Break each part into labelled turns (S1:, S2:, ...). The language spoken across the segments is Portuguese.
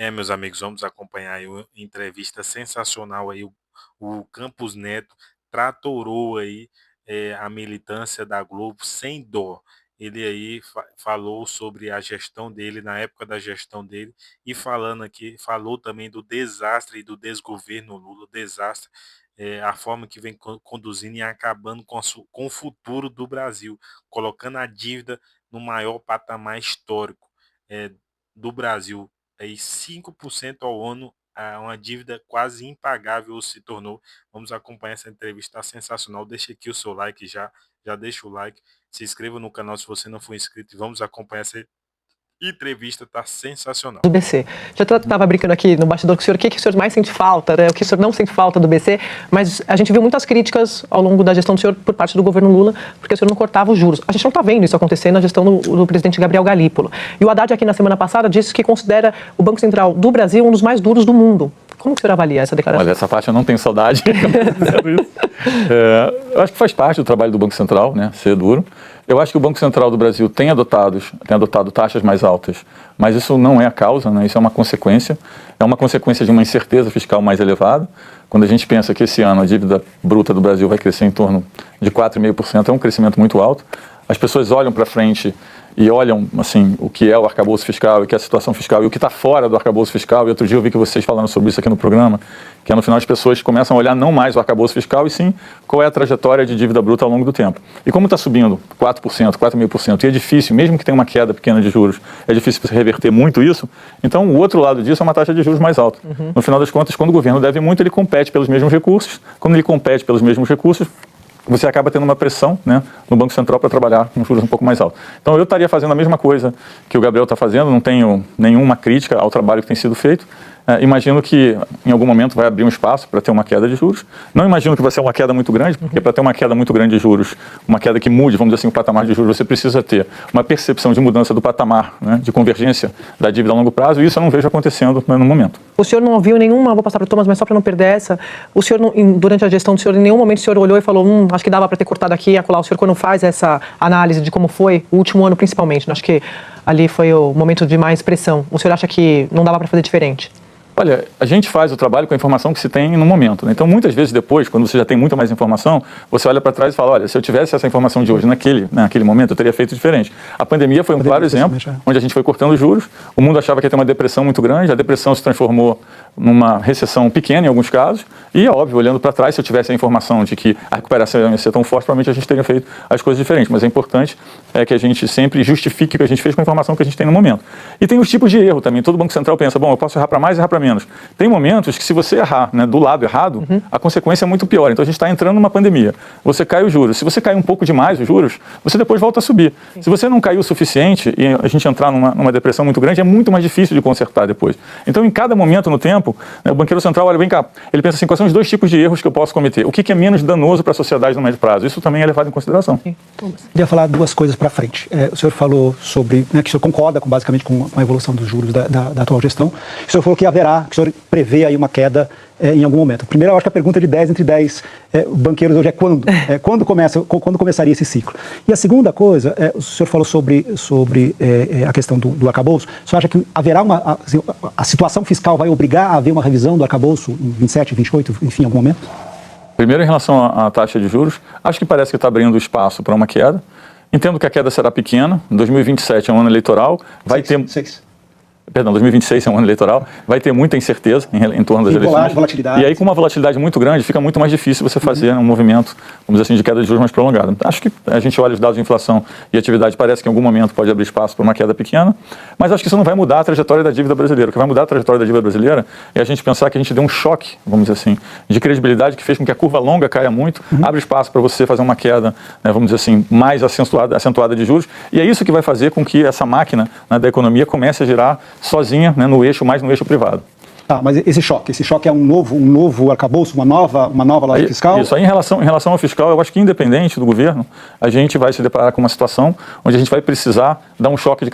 S1: Meus amigos, vamos acompanhar aí uma entrevista sensacional aí. O Campos Neto tratorou aí a militância da Globo sem dó. Ele aí falou sobre a gestão dele, na época da gestão dele, e falando aqui, falou também do desastre e do desgoverno Lula, desastre, a forma que vem conduzindo e acabando com o futuro do Brasil, colocando a dívida no maior patamar histórico do Brasil. Aí 5% ao ano, uma dívida quase impagável se tornou. Vamos acompanhar essa entrevista, tá sensacional. Deixa aqui o seu like já deixa o like, se inscreva no canal se você não for inscrito e vamos acompanhar essa entrevista, tá sensacional.
S2: Do BC. Já estava brincando aqui no bastidor com o senhor, o que o senhor mais sente falta, né? O que o senhor não sente falta do BC, mas a gente viu muitas críticas ao longo da gestão do senhor por parte do governo Lula, porque o senhor não cortava os juros. A gente não está vendo isso acontecer na gestão do presidente Gabriel Galípolo. E o Haddad aqui na semana passada disse que considera o Banco Central do Brasil um dos mais duros do mundo. Como que o senhor avalia essa declaração?
S3: Olha, essa parte eu não tenho saudade. Eu acho que faz parte do trabalho do Banco Central, né, ser duro. Eu acho que o Banco Central do Brasil tem adotado taxas mais altas, mas isso não é a causa, né? Isso é uma consequência de uma incerteza fiscal mais elevada. Quando a gente pensa que esse ano a dívida bruta do Brasil vai crescer em torno de 4,5%, é um crescimento muito alto. As pessoas olham para frente e olham assim, o que é o arcabouço fiscal, o que é a situação fiscal e o que está fora do arcabouço fiscal. E outro dia eu vi que vocês falando sobre isso aqui no programa, que no final as pessoas começam a olhar não mais o arcabouço fiscal e sim qual é a trajetória de dívida bruta ao longo do tempo. E como está subindo 4%, 4,5%, e é difícil, mesmo que tenha uma queda pequena de juros, é difícil você reverter muito isso, então o outro lado disso é uma taxa de juros mais alta. No final das contas, quando o governo deve muito, ele compete pelos mesmos recursos. Quando ele compete pelos mesmos recursos, você acaba tendo uma pressão, né, no Banco Central para trabalhar com juros um pouco mais altos. Então eu estaria fazendo a mesma coisa que o Gabriel está fazendo, não tenho nenhuma crítica ao trabalho que tem sido feito. Imagino que em algum momento vai abrir um espaço para ter uma queda de juros. Não imagino que vai ser uma queda muito grande, porque para ter uma queda muito grande de juros, uma queda que mude, vamos dizer assim, o patamar de juros, você precisa ter uma percepção de mudança do patamar, né, de convergência da dívida a longo prazo, e isso eu não vejo acontecendo no momento.
S2: O senhor não ouviu nenhuma, vou passar para o Thomas, mas só para não perder essa, o senhor, durante a gestão do senhor, em nenhum momento o senhor olhou e falou, acho que dava para ter cortado aqui e acolá. O senhor, quando faz essa análise de como foi o último ano, principalmente, acho que ali foi o momento de mais pressão, o senhor acha que não dava para fazer diferente?
S3: Olha, a gente faz o trabalho com a informação que se tem no momento, né? Então, muitas vezes depois, quando você já tem muita mais informação, você olha para trás e fala, olha, se eu tivesse essa informação de hoje naquele momento, eu teria feito diferente. A pandemia foi um claro exemplo, onde a gente foi cortando juros, o mundo achava que ia ter uma depressão muito grande, a depressão se transformou numa recessão pequena em alguns casos, e é óbvio, olhando para trás, se eu tivesse a informação de que a recuperação ia ser tão forte, provavelmente a gente teria feito as coisas diferentes, mas é importante que a gente sempre justifique o que a gente fez com a informação que a gente tem no momento. E tem os tipos de erro também, todo Banco Central pensa, bom, eu posso errar para mais e errar para menos. Tem momentos que se você errar, né, do lado errado, a consequência é muito pior. Então a gente está entrando numa pandemia, você cai os juros, se você cair um pouco demais os juros, você depois volta a subir. Se você não caiu o suficiente e a gente entrar numa depressão muito grande, é muito mais difícil de consertar depois. Então em cada momento no tempo, né, o banqueiro central olha bem cá, ele pensa assim, quais são os dois tipos de erros que eu posso cometer? O que é menos danoso para a sociedade no médio prazo? Isso também é levado em consideração.
S4: Queria falar duas coisas para frente. O senhor falou sobre, né, que o senhor concorda basicamente com a evolução dos juros da atual gestão. O senhor falou que haverá, que o senhor prevê aí uma queda em algum momento. Primeiro, eu acho que a pergunta de 10 entre 10 banqueiros hoje é quando? Quando começaria esse ciclo? E a segunda coisa, o senhor falou sobre a questão do arcabouço. O senhor acha que haverá a situação fiscal vai obrigar a haver uma revisão do arcabouço em 27, 28, enfim, em algum momento?
S3: Primeiro, em relação à taxa de juros, acho que parece que está abrindo espaço para uma queda. Entendo que a queda será pequena. 2027 é um ano eleitoral. Vai ter... 2026 é um ano eleitoral, vai ter muita incerteza em torno das eleições. E aí, com uma volatilidade muito grande, fica muito mais difícil você fazer um movimento, vamos dizer assim, de queda de juros mais prolongado. Acho que a gente olha os dados de inflação e atividade, parece que em algum momento pode abrir espaço para uma queda pequena, mas acho que isso não vai mudar a trajetória da dívida brasileira. O que vai mudar a trajetória da dívida brasileira é a gente pensar que a gente deu um choque, vamos dizer assim, de credibilidade que fez com que a curva longa caia muito, abre espaço para você fazer uma queda, né, vamos dizer assim, mais acentuada de juros, e é isso que vai fazer com que essa máquina, né, da economia comece a girar sozinha, né, mais no eixo privado.
S4: Tá, mas esse choque é um novo arcabouço, uma nova lógica fiscal?
S3: Isso, aí em relação ao fiscal, eu acho que independente do governo, a gente vai se deparar com uma situação onde a gente vai precisar dar um choque de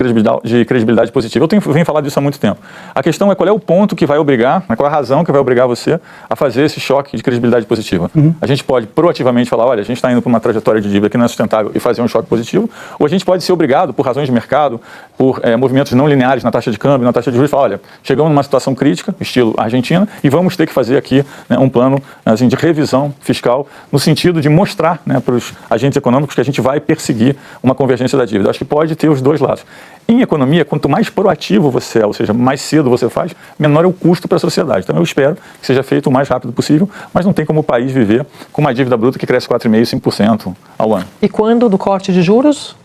S3: credibilidade positiva. Eu venho falando disso há muito tempo. A questão é qual é o ponto que vai obrigar, qual é a razão que vai obrigar você a fazer esse choque de credibilidade positiva. A gente pode proativamente falar, olha, a gente está indo para uma trajetória de dívida que não é sustentável e fazer um choque positivo, ou a gente pode ser obrigado, por razões de mercado, por movimentos não lineares na taxa de câmbio, na taxa de juros, falar, olha, chegamos numa situação crítica, estilo Argentina, e vamos ter que fazer aqui, né, um plano assim, de revisão fiscal, no sentido de mostrar, né, para os agentes econômicos que a gente vai perseguir uma convergência da dívida. Acho que pode ter os dois lados. Em economia, quanto mais proativo você é, ou seja, mais cedo você faz, menor é o custo para a sociedade. Então eu espero que seja feito o mais rápido possível, mas não tem como o país viver com uma dívida bruta que cresce 4,5%, 5% ao ano.
S2: E quando do corte de juros?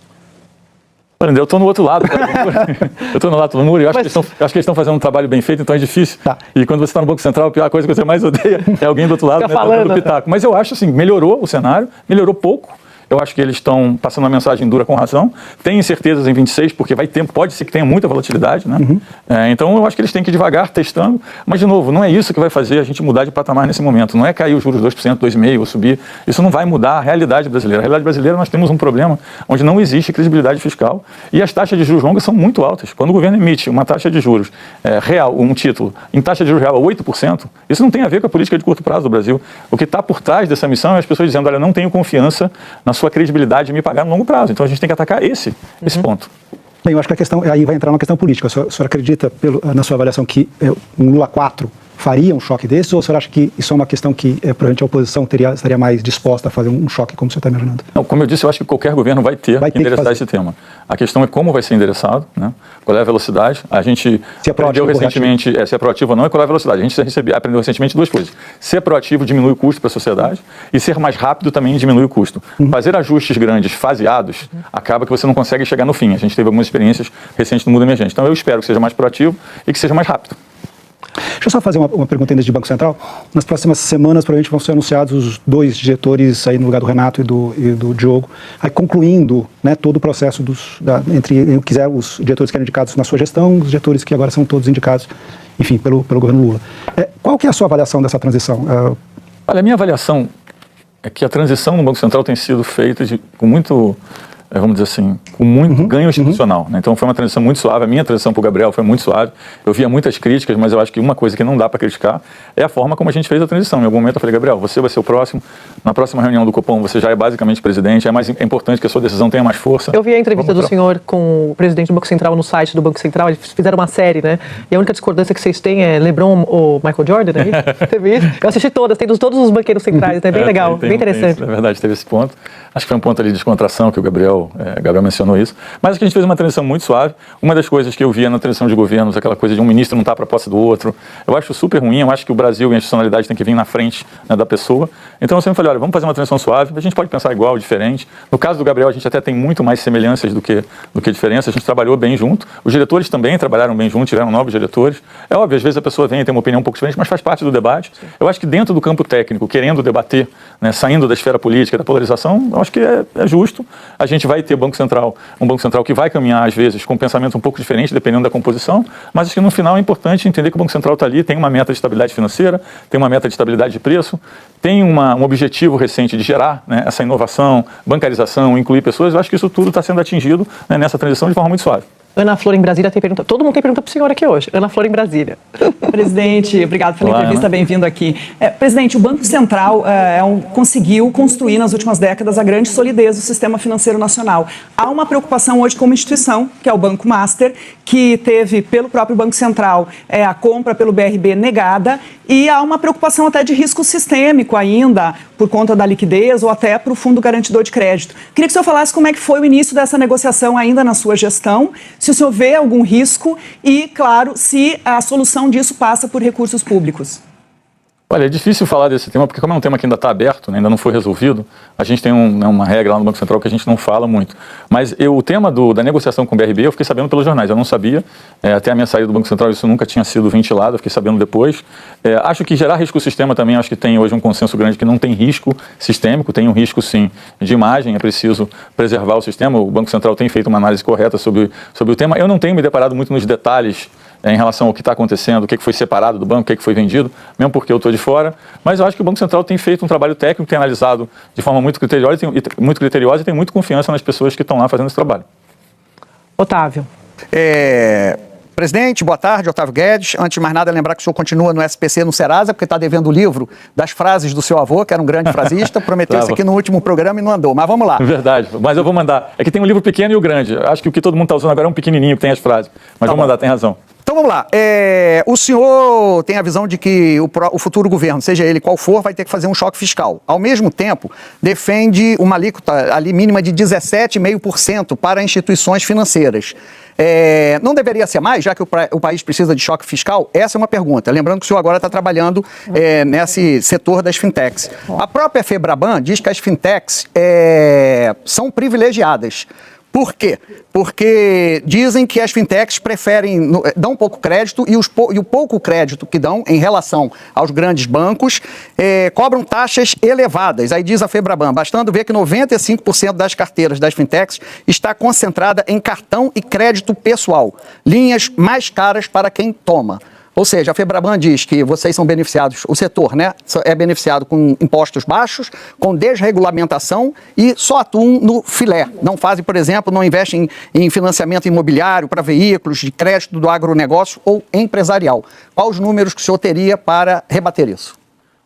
S3: Olha, eu estou no outro lado. Eu estou no lado do muro e eu acho que eles estão fazendo um trabalho bem feito, então é difícil.
S4: Tá.
S3: E quando você está no Banco Central, a pior coisa que você mais odeia é alguém do outro lado, né, dando pitaco. Mas eu acho assim, melhorou o cenário, melhorou pouco. Eu acho que eles estão passando uma mensagem dura com razão. Tenho incertezas em 26, porque pode ser que tenha muita volatilidade, né? Então eu acho que eles têm que ir devagar, testando. Mas, de novo, não é isso que vai fazer a gente mudar de patamar nesse momento. Não é cair os juros 2%, 2,5% ou subir. Isso não vai mudar a realidade brasileira. A realidade brasileira, nós temos um problema onde não existe credibilidade fiscal e as taxas de juros longas são muito altas. Quando o governo emite uma taxa de juros real, um título, em taxa de juros real a 8%, isso não tem a ver com a política de curto prazo do Brasil. O que está por trás dessa missão é as pessoas dizendo, olha, não tenho confiança na sua credibilidade de me pagar no longo prazo. Então a gente tem que atacar esse ponto.
S4: Bem, eu acho que a questão, aí vai entrar uma questão política. O senhor acredita, na sua avaliação, que um Lula 4 faria um choque desse, ou o senhor acha que isso é uma questão que, provavelmente, a oposição estaria mais disposta a fazer um choque, como o senhor está imaginando?
S3: Não, como eu disse, eu acho que qualquer governo vai ter que endereçar esse tema. A questão é como vai ser endereçado, né? Qual é a velocidade. A gente aprendeu recentemente, se é proativo ou não, e qual é a velocidade. A gente aprendeu recentemente duas coisas. Ser proativo diminui o custo para a sociedade e ser mais rápido também diminui o custo. Fazer ajustes grandes, faseados, acaba que você não consegue chegar no fim. A gente teve algumas experiências recentes no mundo emergente. Então eu espero que seja mais proativo e que seja mais rápido.
S4: Deixa eu só fazer uma pergunta ainda de Banco Central. Nas próximas semanas, provavelmente vão ser anunciados os 2 diretores aí no lugar do Renato e do Diogo, aí concluindo, né, todo o processo entre os diretores que eram indicados na sua gestão, os diretores que agora são todos indicados, enfim, pelo governo Lula. Qual que é a sua avaliação dessa transição?
S3: Olha, a minha avaliação é que a transição no Banco Central tem sido feita com muito... vamos dizer assim, com muito ganho institucional. Né? Então foi uma transição muito suave, a minha transição para o Gabriel foi muito suave, eu via muitas críticas, mas eu acho que uma coisa que não dá para criticar é a forma como a gente fez a transição. Em algum momento eu falei, Gabriel, você vai ser o próximo, na próxima reunião do Copom você já é basicamente presidente, é importante que a sua decisão tenha mais força.
S2: Eu vi a entrevista do senhor com o presidente do Banco Central no site do Banco Central, eles fizeram uma série, né? E a única discordância que vocês têm é LeBron ou Michael Jordan, né? Teve isso? Eu assisti todas, tem todos os banqueiros centrais, é bem legal, bem interessante.
S3: É verdade, teve esse ponto. Acho que foi um ponto ali de descontração que o Gabriel mencionou isso. Mas acho que a gente fez uma transição muito suave. Uma das coisas que eu via na transição de governos, aquela coisa de um ministro não estar para a posse do outro, eu acho super ruim. Eu acho que o Brasil e a institucionalidade tem que vir na frente, né, da pessoa. Então eu sempre falei, olha, vamos fazer uma transição suave. A gente pode pensar igual, diferente. No caso do Gabriel, a gente até tem muito mais semelhanças do que diferenças. A gente trabalhou bem junto. Os diretores também trabalharam bem junto, tiveram novos diretores. É óbvio, às vezes a pessoa vem e tem uma opinião um pouco diferente, mas faz parte do debate. Sim. Eu acho que dentro do campo técnico, querendo debater, né, saindo da esfera política, da polarização, eu acho que é justo. A gente vai ter um Banco Central que vai caminhar, às vezes, com um pensamento um pouco diferente, dependendo da composição, mas acho que no final é importante entender que o Banco Central está ali, tem uma meta de estabilidade financeira, tem uma meta de estabilidade de preço, tem um objetivo recente de gerar, né, essa inovação, bancarização, incluir pessoas. Eu acho que isso tudo está sendo atingido, né, nessa transição de forma muito suave.
S2: Ana Flor em Brasília tem pergunta. Todo mundo tem pergunta para o senhor aqui hoje. Ana Flor em Brasília.
S5: Presidente, obrigado pela entrevista, bem-vindo aqui. Presidente, o Banco Central conseguiu construir nas últimas décadas a grande solidez do sistema financeiro nacional. Há uma preocupação hoje com uma instituição, que é o Banco Master, que teve pelo próprio Banco Central a compra pelo BRB negada, e há uma preocupação até de risco sistêmico ainda, por conta da liquidez ou até para o Fundo Garantidor de Crédito. Queria que o senhor falasse como é que foi o início dessa negociação ainda na sua gestão, se o senhor vê algum risco e, claro, se a solução disso passa por recursos públicos.
S3: Olha, é difícil falar desse tema, porque como é um tema que ainda está aberto, né, ainda não foi resolvido, a gente tem uma regra lá no Banco Central que a gente não fala muito. Mas o tema da negociação com o BRB, eu fiquei sabendo pelos jornais, eu não sabia, até a minha saída do Banco Central isso nunca tinha sido ventilado, eu fiquei sabendo depois. Acho que gerar risco sistema também, acho que tem hoje um consenso grande que não tem risco sistêmico, tem um risco sim de imagem, é preciso preservar o sistema, o Banco Central tem feito uma análise correta sobre o tema. Eu não tenho me deparado muito nos detalhes em relação ao que está acontecendo, o que foi separado do banco, o que foi vendido, mesmo porque eu estou de fora, mas eu acho que o Banco Central tem feito um trabalho técnico, tem analisado de forma muito criteriosa e tem muita confiança nas pessoas que estão lá fazendo esse trabalho.
S2: Otávio.
S6: Presidente, boa tarde, Otávio Guedes. Antes de mais nada, lembrar que o senhor continua no SPC no Serasa, porque está devendo o livro das frases do seu avô, que era um grande frasista, prometeu isso aqui no último programa e não andou. Mas vamos lá.
S3: Verdade, mas eu vou mandar. É que tem um livro pequeno e o grande. Acho que o que todo mundo está usando agora é um pequenininho que tem as frases. Mas vou mandar, tem razão.
S6: Então vamos lá. O senhor tem a visão de que o futuro governo, seja ele qual for, vai ter que fazer um choque fiscal. Ao mesmo tempo, defende uma alíquota ali mínima de 17,5% para instituições financeiras. Não deveria ser mais, já que o país precisa de choque fiscal? Essa é uma pergunta. Lembrando que o senhor agora está trabalhando nesse setor das fintechs. A própria FEBRABAN diz que as fintechs são privilegiadas. Por quê? Porque dizem que as fintechs dão pouco crédito e o pouco crédito que dão em relação aos grandes bancos cobram taxas elevadas. Aí diz a FEBRABAN, bastando ver que 95% das carteiras das fintechs está concentrada em cartão e crédito pessoal, linhas mais caras para quem toma. Ou seja, a FEBRABAN diz que vocês são beneficiados, o setor, né, é beneficiado com impostos baixos, com desregulamentação e só atuam no filé. Não fazem, por exemplo, não investem em financiamento imobiliário para veículos de crédito do agronegócio ou empresarial. Quais os números que o senhor teria para rebater isso?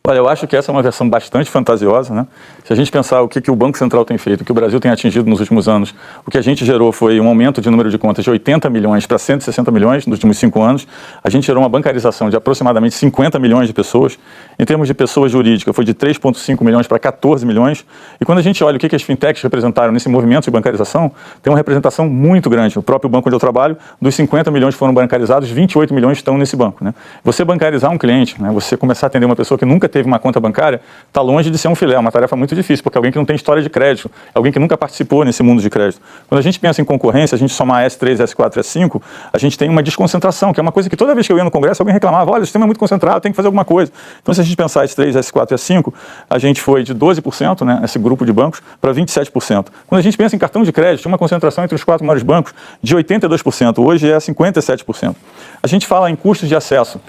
S3: Olha, eu acho que essa é uma versão bastante fantasiosa, né? Se a gente pensar o que o Banco Central tem feito, o que o Brasil tem atingido nos últimos anos, o que a gente gerou foi um aumento de número de contas de 80 milhões para 160 milhões nos últimos 5 anos. A gente gerou uma bancarização de aproximadamente 50 milhões de pessoas. Em termos de pessoa jurídica, foi de 3,5 milhões para 14 milhões. E quando a gente olha o que as fintechs representaram nesse movimento de bancarização, tem uma representação muito grande. O próprio banco onde eu trabalho, dos 50 milhões que foram bancarizados, 28 milhões estão nesse banco, né? Você bancarizar um cliente, né? Você começar a atender uma pessoa que nunca teve uma conta bancária, está longe de ser um filé, é uma tarefa muito difícil, porque alguém que não tem história de crédito, alguém que nunca participou nesse mundo de crédito. Quando a gente pensa em concorrência, a gente somar S3, S4 e S5, a gente tem uma desconcentração, que é uma coisa que toda vez que eu ia no Congresso, alguém reclamava, olha, o sistema é muito concentrado, tem que fazer alguma coisa. Então, se a gente pensar S3, S4 e S5, a gente foi de 12%, né, esse grupo de bancos, para 27%. Quando a gente pensa em cartão de crédito, tinha uma concentração entre os 4 maiores bancos de 82%, hoje é 57%. A gente fala em custos de acesso.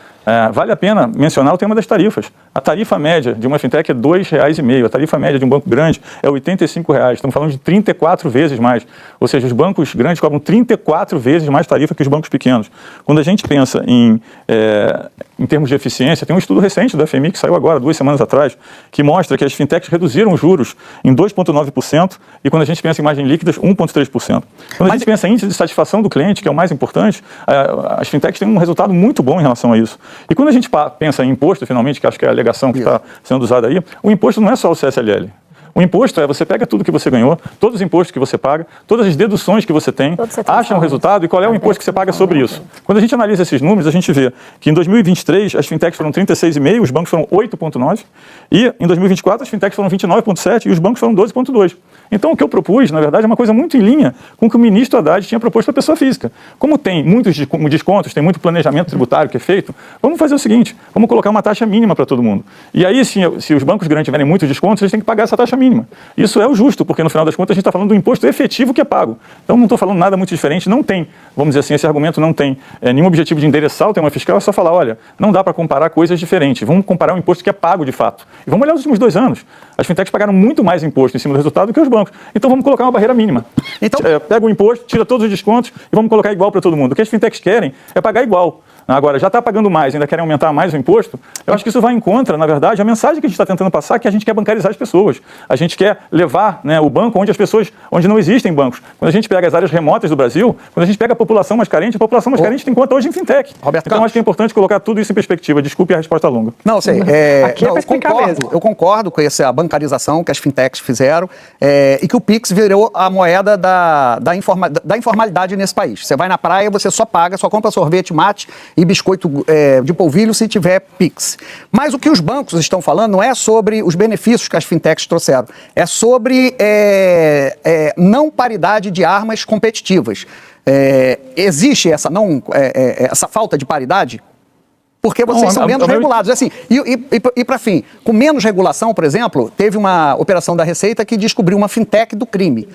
S3: Vale a pena mencionar o tema das tarifas. A tarifa média de uma fintech é R$ 2,5. A tarifa média de um banco grande é R$ 85. Estamos falando de 34 vezes mais. Ou seja, os bancos grandes cobram 34 vezes mais tarifa que os bancos pequenos. Quando a gente pensa em termos de eficiência, tem um estudo recente da FMI que saiu agora, 2 semanas atrás, que mostra que as fintechs reduziram os juros em 2,9% e quando a gente pensa em margem líquidas, 1,3%. Quando a gente pensa em índice de satisfação do cliente, que é o mais importante, as fintechs têm um resultado muito bom em relação a isso. E quando a gente pensa em imposto, finalmente, que acho que é a alegação que está sendo usada aí, o imposto não é só o CSLL. O imposto você pega tudo que você ganhou, todos os impostos que você paga, todas as deduções que você tem, acha um resultado e qual é o imposto que você paga sobre isso. Quando a gente analisa esses números, a gente vê que em 2023 as fintechs foram 36,5%, os bancos foram 8,9%, e em 2024 as fintechs foram 29,7% e os bancos foram 12,2%. Então o que eu propus, na verdade, é uma coisa muito em linha com o que o ministro Haddad tinha proposto para a pessoa física. Como tem muitos descontos, tem muito planejamento tributário que é feito, vamos fazer o seguinte, vamos colocar uma taxa mínima para todo mundo. E aí, se os bancos grandes tiverem muitos descontos, eles têm que pagar essa taxa mínima. Isso é o justo, porque no final das contas a gente está falando do imposto efetivo que é pago. Então não estou falando nada muito diferente, não tem, vamos dizer assim, esse argumento não tem nenhum objetivo de endereçar o tema fiscal, é só falar, olha, não dá para comparar coisas diferentes, vamos comparar um imposto que é pago de fato. E vamos olhar os últimos 2 anos. As fintechs pagaram muito mais imposto em cima do resultado do que os bancos. Então vamos colocar uma barreira mínima. Então, pega o imposto, tira todos os descontos e vamos colocar igual para todo mundo. O que as fintechs querem é pagar igual. Agora, já está pagando mais, ainda querem aumentar mais o imposto, eu acho que isso vai em contra, na verdade, a mensagem que a gente está tentando passar é que a gente quer bancarizar as pessoas. A gente quer levar, né, o banco onde não existem bancos. Quando a gente pega as áreas remotas do Brasil, quando a gente pega a população mais carente carente tem conta hoje em fintech.
S6: Roberto
S3: então, acho que é importante colocar tudo isso em perspectiva. Desculpe a resposta longa.
S6: Não, sei.
S2: Aqui é para explicar mesmo.
S6: Eu concordo com essa bancarização que as fintechs fizeram e que o Pix virou a moeda da informalidade nesse país. Você vai na praia, você só paga, só compra sorvete, mate e biscoito de polvilho se tiver Pix. Mas o que os bancos estão falando não é sobre os benefícios que as fintechs trouxeram, é sobre não paridade de armas competitivas. Existe essa falta de paridade? Porque vocês são menos regulados. Assim, e para fim, com menos regulação, por exemplo, teve uma operação da Receita que descobriu uma fintech do crime.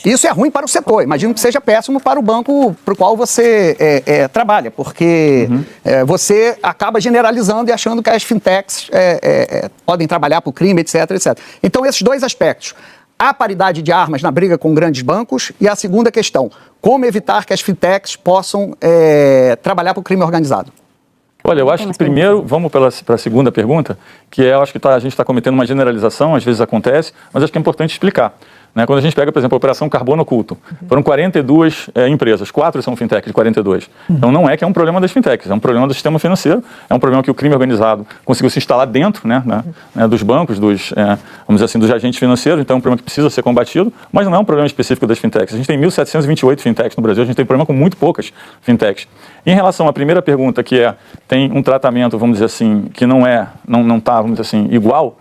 S6: Isso é ruim para o setor. Imagino que seja péssimo para o banco para o qual você trabalha, porque você acaba generalizando e achando que as fintechs podem trabalhar para o crime, etc, etc. Então, esses 2 aspectos. há paridade de armas na briga com grandes bancos? E a segunda questão, como evitar que as fintechs possam trabalhar para o crime organizado?
S3: Olha, eu acho que primeiro, vamos para a segunda pergunta, que eu acho que a gente está cometendo uma generalização, às vezes acontece, mas acho que é importante explicar. Né? Quando a gente pega, por exemplo, a Operação Carbono Oculto, foram 42 empresas, 4 são fintechs de 42. Então não é que é um problema das fintechs, é um problema do sistema financeiro, é um problema que o crime organizado conseguiu se instalar dentro dos bancos, vamos dizer assim, dos agentes financeiros, então é um problema que precisa ser combatido, mas não é um problema específico das fintechs. A gente tem 1.728 fintechs no Brasil, a gente tem problema com muito poucas fintechs. Em relação à primeira pergunta, que tem um tratamento, vamos dizer assim, que não está, vamos dizer assim, igual,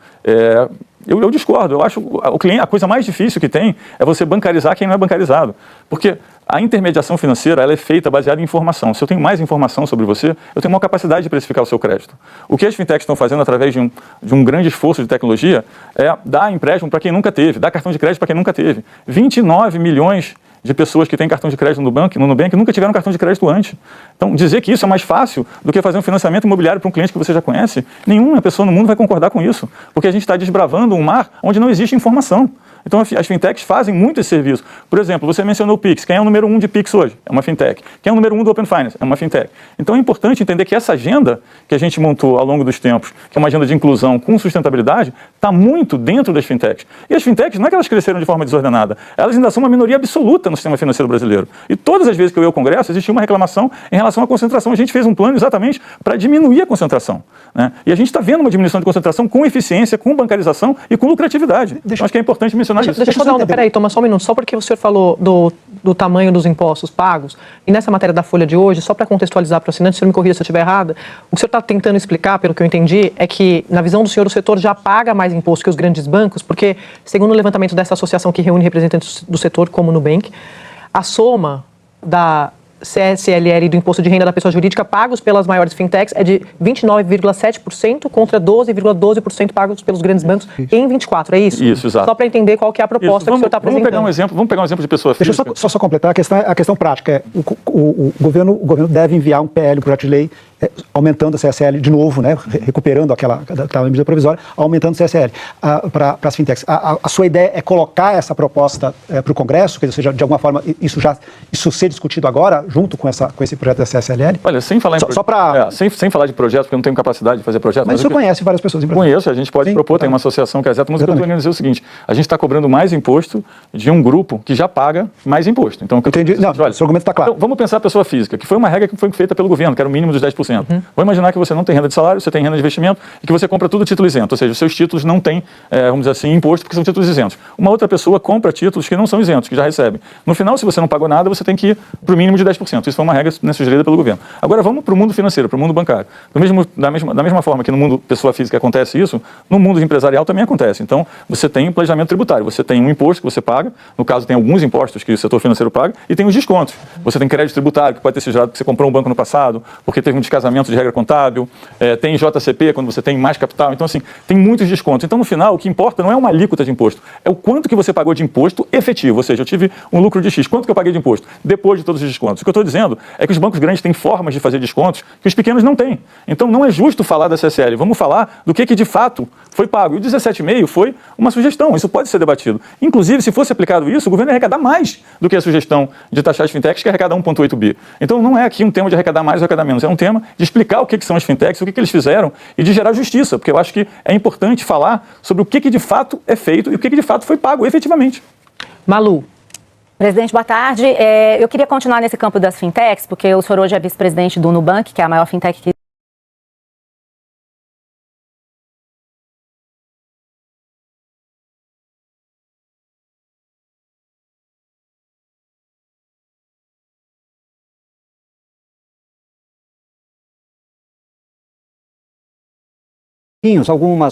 S3: eu discordo. Eu acho que a coisa mais difícil que tem é você bancarizar quem não é bancarizado. Porque a intermediação financeira ela é feita baseada em informação. Se eu tenho mais informação sobre você, eu tenho uma capacidade de precificar o seu crédito. O que as fintechs estão fazendo através de um grande esforço de tecnologia é dar empréstimo para quem nunca teve, dar cartão de crédito para quem nunca teve. 29 milhões de pessoas que têm cartão de crédito no Nubank nunca tiveram cartão de crédito antes. Então, dizer que isso é mais fácil do que fazer um financiamento imobiliário para um cliente que você já conhece, nenhuma pessoa no mundo vai concordar com isso, porque a gente está desbravando um mar onde não existe informação. Então, as fintechs fazem muito esse serviço. Por exemplo, você mencionou o Pix. Quem é o número 1 de Pix hoje? É uma fintech. Quem é o número 1 do Open Finance? É uma fintech. Então, é importante entender que essa agenda que a gente montou ao longo dos tempos, que é uma agenda de inclusão com sustentabilidade, está muito dentro das fintechs. E as fintechs, não é que elas cresceram de forma desordenada, elas ainda são uma minoria absoluta no sistema financeiro brasileiro. E todas as vezes que eu ia ao Congresso, existia uma reclamação em relação à concentração. A gente fez um plano exatamente para diminuir a concentração. Né? E a gente está vendo uma diminuição de concentração com eficiência, com bancarização e com lucratividade. Então, acho que é importante mencionar isso.
S2: Deixa eu dar peraí, Thomas, só um minuto. Só porque o senhor falou do tamanho dos impostos pagos, e nessa matéria da Folha de hoje, só para contextualizar para o assinante, o senhor me corrija se eu estiver errada, o que o senhor está tentando explicar, pelo que eu entendi, é que, na visão do senhor, o setor já paga mais imposto que os grandes bancos, porque, segundo o levantamento dessa associação que reúne representantes do setor, como o Nubank, a soma da CSLL e do imposto de renda da pessoa jurídica pagos pelas maiores fintechs é de 29,7% contra 12,12% pagos pelos grandes bancos em 24, é isso?
S3: Isso, exato.
S2: Só para entender qual que é a proposta que o senhor está apresentando.
S3: Vamos pegar um exemplo de pessoa física.
S4: Deixa eu só completar a questão prática. O governo deve enviar um PL, um projeto de lei, aumentando a CSL de novo, né, recuperando aquela medida provisória, aumentando a CSL para as fintechs. A sua ideia é colocar essa proposta para o Congresso, quer dizer, de alguma forma, isso ser discutido agora, junto com esse projeto da CSLL?
S3: Olha, sem falar de projetos, porque eu não tenho capacidade de fazer projetos.
S4: Mas o senhor conhece várias pessoas em Brasília?
S3: Conheço, a gente pode propor, tem uma associação que é exata, mas eu estou querendo dizer o seguinte, a gente está cobrando mais imposto de um grupo que já paga mais imposto. Então,
S4: entendi. Não, o seu argumento está claro.
S3: Então, vamos pensar a pessoa física, que foi uma regra que foi feita pelo governo, que era o mínimo dos 10%. Vou imaginar que você não tem renda de salário, você tem renda de investimento e que você compra tudo título isento, ou seja, os seus títulos não têm, vamos dizer assim, imposto porque são títulos isentos. Uma outra pessoa compra títulos que não são isentos, que já recebe. No final, se você não pagou nada, você tem que ir para o mínimo de 10%. Isso foi uma regra sugerida pelo governo. Agora vamos para o mundo financeiro, para o mundo bancário. Da mesma forma que no mundo pessoa física acontece isso, no mundo empresarial também acontece. Então, você tem um planejamento tributário, você tem um imposto que você paga, no caso tem alguns impostos que o setor financeiro paga, e tem os descontos. Você tem crédito tributário, que pode ter sido gerado porque você comprou um banco no passado, porque teve um descasamento de regra contábil, tem JCP, quando você tem mais capital. Então, assim, tem muitos descontos. Então, no final, o que importa não é uma alíquota de imposto, é o quanto que você pagou de imposto efetivo. Ou seja, eu tive um lucro de X, quanto que eu paguei de imposto? Depois de todos os descontos. O que eu estou dizendo é que os bancos grandes têm formas de fazer descontos que os pequenos não têm. Então, não é justo falar da CSL. Vamos falar do que de fato foi pago. E o 17,5 foi uma sugestão. Isso pode ser debatido. Inclusive, se fosse aplicado isso, o governo ia arrecadar mais do que a sugestão de taxar as fintechs, que é arrecadar 1,8 bi. Então, não é aqui um tema de arrecadar mais ou arrecadar menos. É um tema de explicar o que são as fintechs, o que eles fizeram e de gerar justiça. Porque eu acho que é importante falar sobre o que de fato é feito e o que de fato foi pago efetivamente.
S2: Malu.
S7: Presidente, boa tarde. Eu queria continuar nesse campo das fintechs, porque o senhor hoje é vice-presidente do Nubank, que é a maior fintech que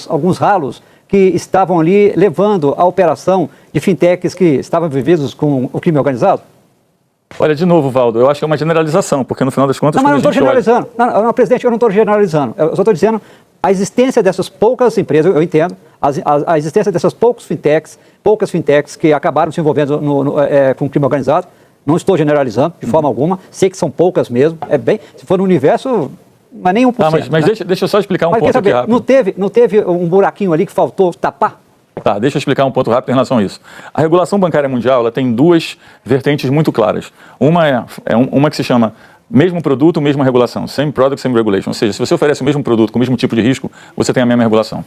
S8: alguns ralos que estavam ali levando a operação de fintechs que estavam envolvidos com o crime organizado?
S3: Olha, de novo, Valdo, eu acho que é uma generalização, porque no final das contas...
S8: Não, mas eu não estou generalizando. Não, presidente, eu não estou generalizando. Eu só estou dizendo a existência dessas poucas empresas, eu entendo, a existência dessas poucas fintechs que acabaram se envolvendo com o crime organizado. Não estou generalizando de forma alguma, sei que são poucas mesmo. Se for no universo... Não é nem 1%.
S3: Mas
S8: né?
S3: deixa eu só explicar um ponto aqui rápido.
S8: Não teve um buraquinho ali que faltou tapar?
S3: Tá, deixa eu explicar um ponto rápido em relação a isso. A regulação bancária mundial ela tem duas vertentes muito claras. Uma uma que se chama mesmo produto, mesma regulação. Same product, same regulation. Ou seja, se você oferece o mesmo produto com o mesmo tipo de risco, você tem a mesma regulação.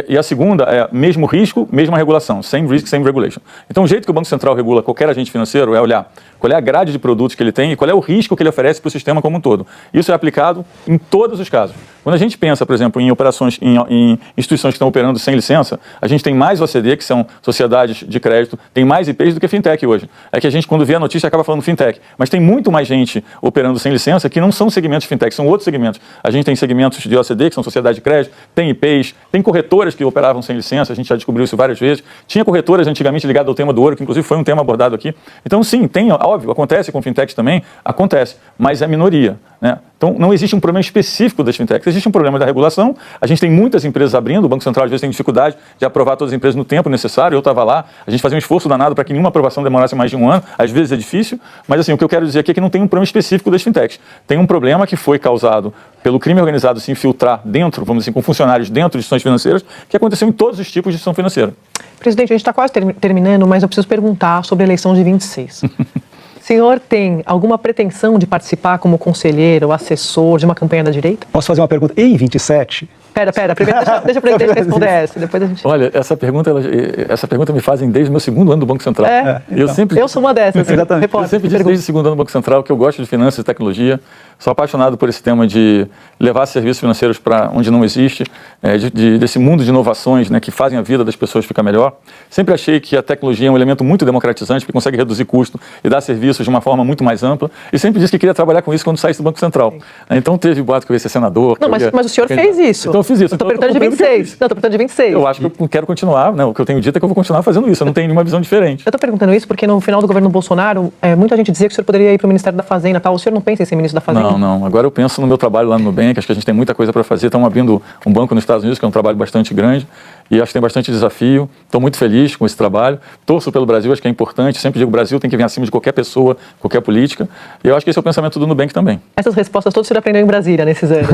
S3: E a segunda é mesmo risco, mesma regulação. Same risk, same regulation. Então, o jeito que o Banco Central regula qualquer agente financeiro é olhar qual é a grade de produtos que ele tem e qual é o risco que ele oferece para o sistema como um todo. Isso é aplicado em todos os casos. Quando a gente pensa, por exemplo, em operações, em instituições que estão operando sem licença, a gente tem mais OCD, que são sociedades de crédito, tem mais IPs do que fintech hoje. É que a gente, quando vê a notícia, acaba falando fintech. Mas tem muito mais gente operando sem licença que não são segmentos fintech, são outros segmentos. A gente tem segmentos de OCD, que são sociedades de crédito, tem IPs, tem corretoras que operavam sem licença, a gente já descobriu isso várias vezes. Tinha corretoras antigamente ligadas ao tema do ouro, que inclusive foi um tema abordado aqui. Então, sim, tem, óbvio, acontece com fintechs também, acontece, mas é minoria, né? Então, não existe um problema específico das fintechs, existe um problema da regulação. A gente tem muitas empresas abrindo, o Banco Central às vezes tem dificuldade de aprovar todas as empresas no tempo necessário. Eu estava lá, a gente fazia um esforço danado para que nenhuma aprovação demorasse mais de um ano, às vezes é difícil, mas assim, o que eu quero dizer aqui é que não tem um problema específico das fintechs. Tem um problema que foi causado pelo crime organizado se infiltrar dentro, vamos dizer assim, com funcionários dentro de instituições financeiras, que aconteceu em todos os tipos de instituição financeira.
S2: Presidente, a gente está quase terminando, mas eu preciso perguntar sobre a eleição de 26. O senhor tem alguma pretensão de participar como conselheiro ou assessor de uma campanha da direita?
S4: Posso fazer uma pergunta? Em 27?
S2: Pera, primeiro deixa o presidente responder essa, depois a gente...
S3: Olha, essa pergunta me fazem desde o meu segundo ano do Banco Central.
S2: Eu sou uma dessas.
S4: Exatamente.
S3: Eu sempre disse desde o segundo ano do Banco Central que eu gosto de finanças e tecnologia, sou apaixonado por esse tema de levar serviços financeiros para onde não existe, desse mundo de inovações, né, que fazem a vida das pessoas ficar melhor. Sempre achei que a tecnologia é um elemento muito democratizante, porque consegue reduzir custo e dar serviços de uma forma muito mais ampla, e sempre disse que queria trabalhar com isso quando saísse do Banco Central. Então teve boato que eu ia ser senador.
S2: Não, mas o senhor fez isso.
S3: Então eu fiz isso.
S2: Eu estou perguntando de 26. Não, estou perguntando de 26.
S3: Eu acho que eu quero continuar, né? O que eu tenho dito é que eu vou continuar fazendo isso, eu não tenho nenhuma visão diferente.
S2: Eu estou perguntando isso porque no final do governo Bolsonaro, muita gente dizia que o senhor poderia ir para o Ministério da Fazenda, tal. O senhor não pensa em ser ministro da Fazenda?
S3: Não. Agora eu penso no meu trabalho lá no Nubank, acho que a gente tem muita coisa para fazer. Estamos abrindo um banco nos Estados Unidos, que é um trabalho bastante grande, e acho que tem bastante desafio. Estou muito feliz com esse trabalho. Torço pelo Brasil, acho que é importante. Sempre digo, o Brasil tem que vir acima de qualquer pessoa, qualquer política. E eu acho que esse é o pensamento do Nubank também.
S2: Essas respostas todas o senhor aprendeu em Brasília nesses anos.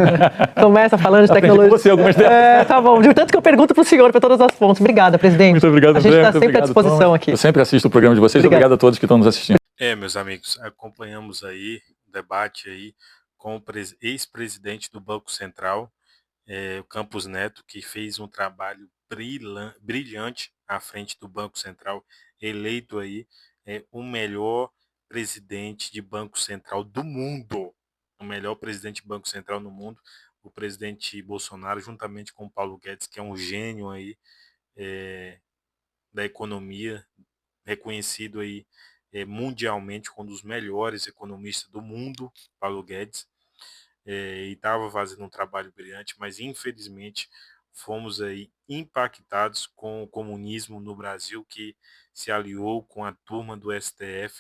S2: Começa falando de tecnologia.
S3: Aprendi com você algumas delas.
S2: Tá bom. De tanto que eu pergunto para o senhor, para todas as fontes. Obrigada, presidente.
S3: Muito obrigado, André.
S2: A gente está sempre à disposição
S3: Thomas.
S2: aqui.
S3: Eu sempre assisto o programa de vocês. Obrigado a todos que estão nos assistindo.
S1: Meus amigos, acompanhamos aí o debate aí com o ex-presidente do Banco Central, o Campos Neto, que fez um trabalho brilhante à frente do Banco Central, eleito aí o melhor presidente de Banco Central do mundo, o melhor presidente de Banco Central no mundo, o presidente Bolsonaro, juntamente com o Paulo Guedes, que é um gênio aí da economia, reconhecido aí mundialmente como um dos melhores economistas do mundo, Paulo Guedes, e estava fazendo um trabalho brilhante, mas infelizmente fomos aí impactados com o comunismo no Brasil, que se aliou com a turma do STF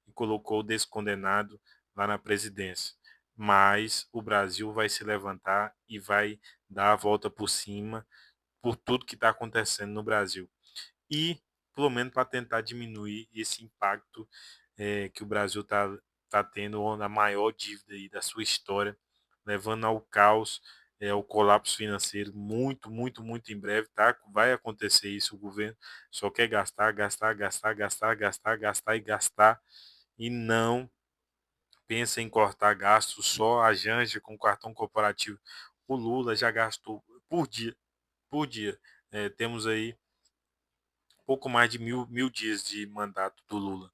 S1: e colocou o descondenado lá na presidência. Mas o Brasil vai se levantar e vai dar a volta por cima por tudo que está acontecendo no Brasil. E, pelo menos, para tentar diminuir esse impacto que o Brasil está tendo na maior dívida aí da sua história, levando ao caos, ao colapso financeiro muito, muito, muito em breve, tá? Vai acontecer isso, o governo só quer gastar, gastar, gastar, gastar, gastar, gastar e gastar, e não pensa em cortar gastos. Só a Janja com cartão corporativo. O Lula já gastou por dia. Temos aí pouco mais de mil dias de mandato do Lula.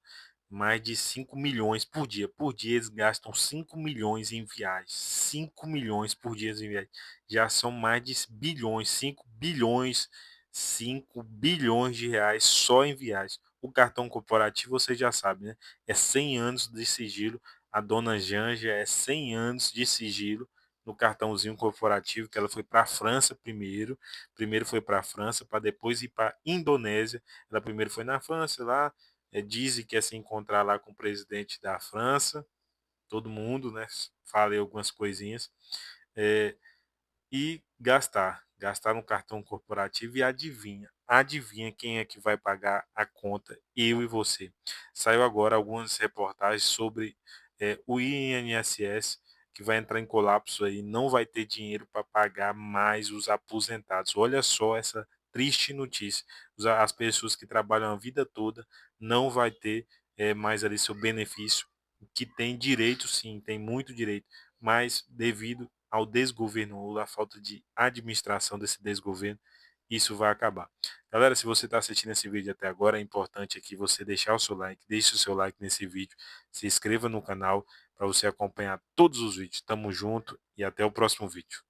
S1: Mais de 5 milhões por dia. Por dia eles gastam 5 milhões em viagens. 5 milhões por dia em viagens. Já são mais de bilhões, 5 bilhões de reais só em viagens. O cartão corporativo, você já sabe, né? É 100 anos de sigilo. A dona Janja é 100 anos de sigilo no cartãozinho corporativo, que ela foi para a França primeiro. Primeiro foi para a França, para depois ir para a Indonésia. Ela primeiro foi na França, lá dizem que é se encontrar lá com o presidente da França, todo mundo, né? Falei algumas coisinhas. E gastar no cartão corporativo, e adivinha quem é que vai pagar a conta? Eu e você. Saiu agora algumas reportagens sobre o INSS, que vai entrar em colapso aí, não vai ter dinheiro para pagar mais os aposentados. Olha só essa triste notícia. As pessoas que trabalham a vida toda não vai ter mais ali seu benefício, que tem direito sim, tem muito direito, mas devido ao desgoverno Lula, a falta de administração desse desgoverno, isso vai acabar. Galera, se você está assistindo esse vídeo até agora, é importante aqui você deixar o seu like, deixe o seu like nesse vídeo, se inscreva no canal para você acompanhar todos os vídeos. Tamo junto e até o próximo vídeo.